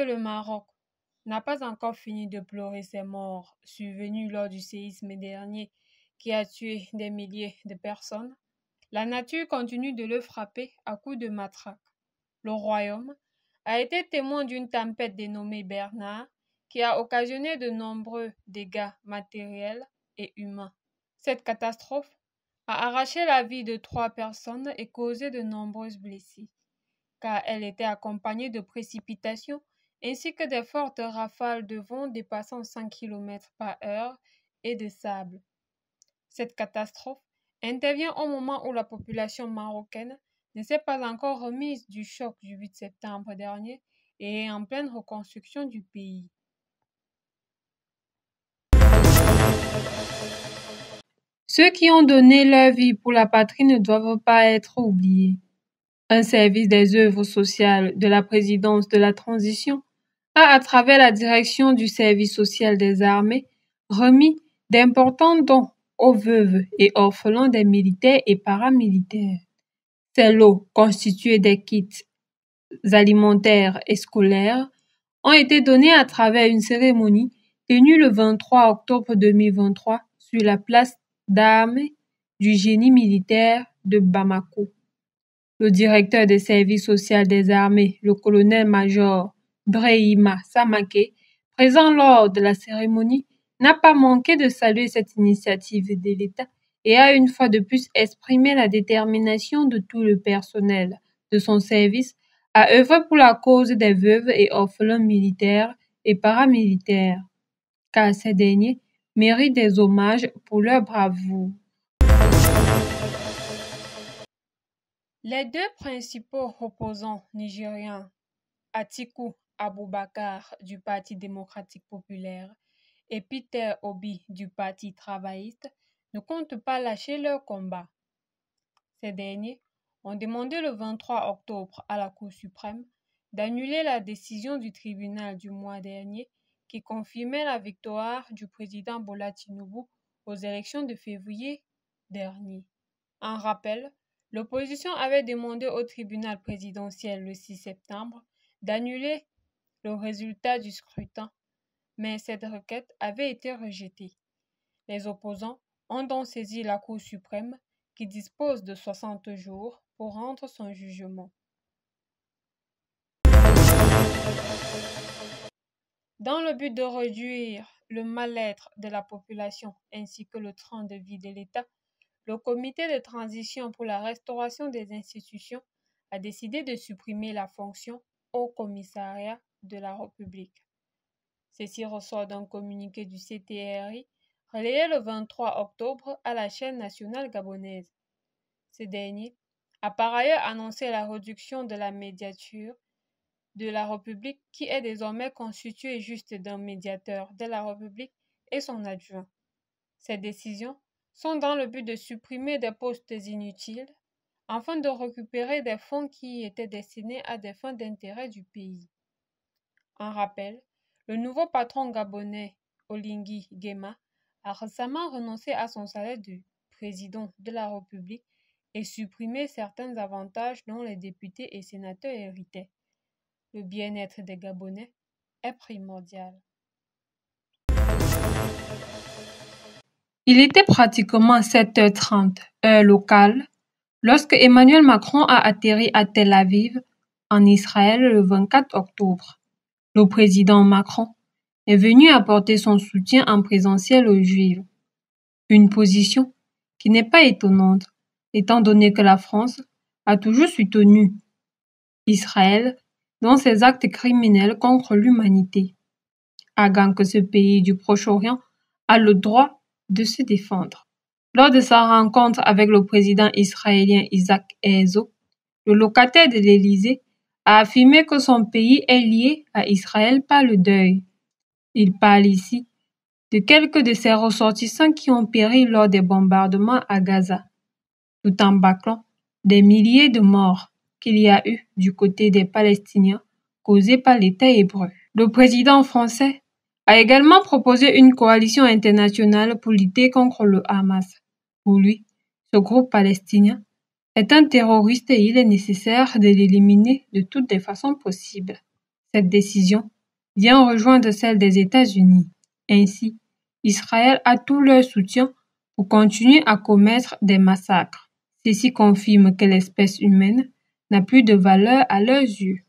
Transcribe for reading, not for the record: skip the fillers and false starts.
que le Maroc n'a pas encore fini de pleurer ses morts survenus lors du séisme dernier qui a tué des milliers de personnes, la nature continue de le frapper à coups de matraque. Le royaume a été témoin d'une tempête dénommée Bernard qui a occasionné de nombreux dégâts matériels et humains. Cette catastrophe a arraché la vie de 3 personnes et causé de nombreuses blessures, car elle était accompagnée de précipitations ainsi que de fortes rafales de vent dépassant 5 km/h et de sable. Cette catastrophe intervient au moment où la population marocaine ne s'est pas encore remise du choc du 8 septembre dernier et est en pleine reconstruction du pays. Ceux qui ont donné leur vie pour la patrie ne doivent pas être oubliés. Un service des œuvres sociales de la présidence de la transition a, à travers la direction du service social des armées, remis d'importants dons aux veuves et orphelins des militaires et paramilitaires. Ces lots, constitués des kits alimentaires et scolaires, ont été donnés à travers une cérémonie tenue le 23 octobre 2023 sur la place d'armes du génie militaire de Bamako. Le directeur des services sociaux des armées, le colonel-major Brehima Samake, présent lors de la cérémonie, n'a pas manqué de saluer cette initiative de l'État et a une fois de plus exprimé la détermination de tout le personnel de son service à œuvrer pour la cause des veuves et orphelins militaires et paramilitaires, car ces derniers méritent des hommages pour leur bravoure. Les 2 principaux opposants nigériens, Atiku Abubakar du Parti démocratique populaire et Peter Obi du Parti travailliste, ne comptent pas lâcher leur combat. Ces derniers ont demandé le 23 octobre à la Cour suprême d'annuler la décision du tribunal du mois dernier qui confirmait la victoire du président Bola Tinubu aux élections de février dernier. En rappel, l'opposition avait demandé au tribunal présidentiel le 6 septembre d'annuler le résultat du scrutin, mais cette requête avait été rejetée. Les opposants ont donc saisi la Cour suprême qui dispose de 60 jours pour rendre son jugement. Dans le but de réduire le mal-être de la population ainsi que le train de vie de l'État, le comité de transition pour la restauration des institutions a décidé de supprimer la fonction Haut Commissariat de la République. Ceci ressort d'un communiqué du CTRI relayé le 23 octobre à la chaîne nationale gabonaise. Ce dernier a par ailleurs annoncé la réduction de la médiature de la République qui est désormais constituée juste d'un médiateur de la République et son adjoint. Ces décisions sont dans le but de supprimer des postes inutiles afin de récupérer des fonds qui étaient destinés à des fins d'intérêt du pays. En rappel, le nouveau patron gabonais, Oligui Nguema, a récemment renoncé à son salaire de président de la République et supprimé certains avantages dont les députés et sénateurs héritaient. Le bien-être des Gabonais est primordial. Il était pratiquement 7h30, heure locale, lorsque Emmanuel Macron a atterri à Tel Aviv, en Israël, le 24 octobre. Le président Macron est venu apporter son soutien en présentiel aux Juifs. Une position qui n'est pas étonnante, étant donné que la France a toujours soutenu Israël dans ses actes criminels contre l'humanité, arguant que ce pays du Proche-Orient a le droit de se défendre. Lors de sa rencontre avec le président israélien Isaac Herzog, le locataire de l'Élysée a affirmé que son pays est lié à Israël par le deuil. Il parle ici de quelques de ses ressortissants qui ont péri lors des bombardements à Gaza, tout en bâclant des milliers de morts qu'il y a eu du côté des Palestiniens causés par l'État hébreu. Le président français a également proposé une coalition internationale pour lutter contre le Hamas. Pour lui, ce groupe palestinien est un terroriste et il est nécessaire de l'éliminer de toutes les façons possibles. Cette décision vient rejoindre celle des États-Unis. Ainsi, Israël a tout leur soutien pour continuer à commettre des massacres. Ceci confirme que l'espèce humaine n'a plus de valeur à leurs yeux.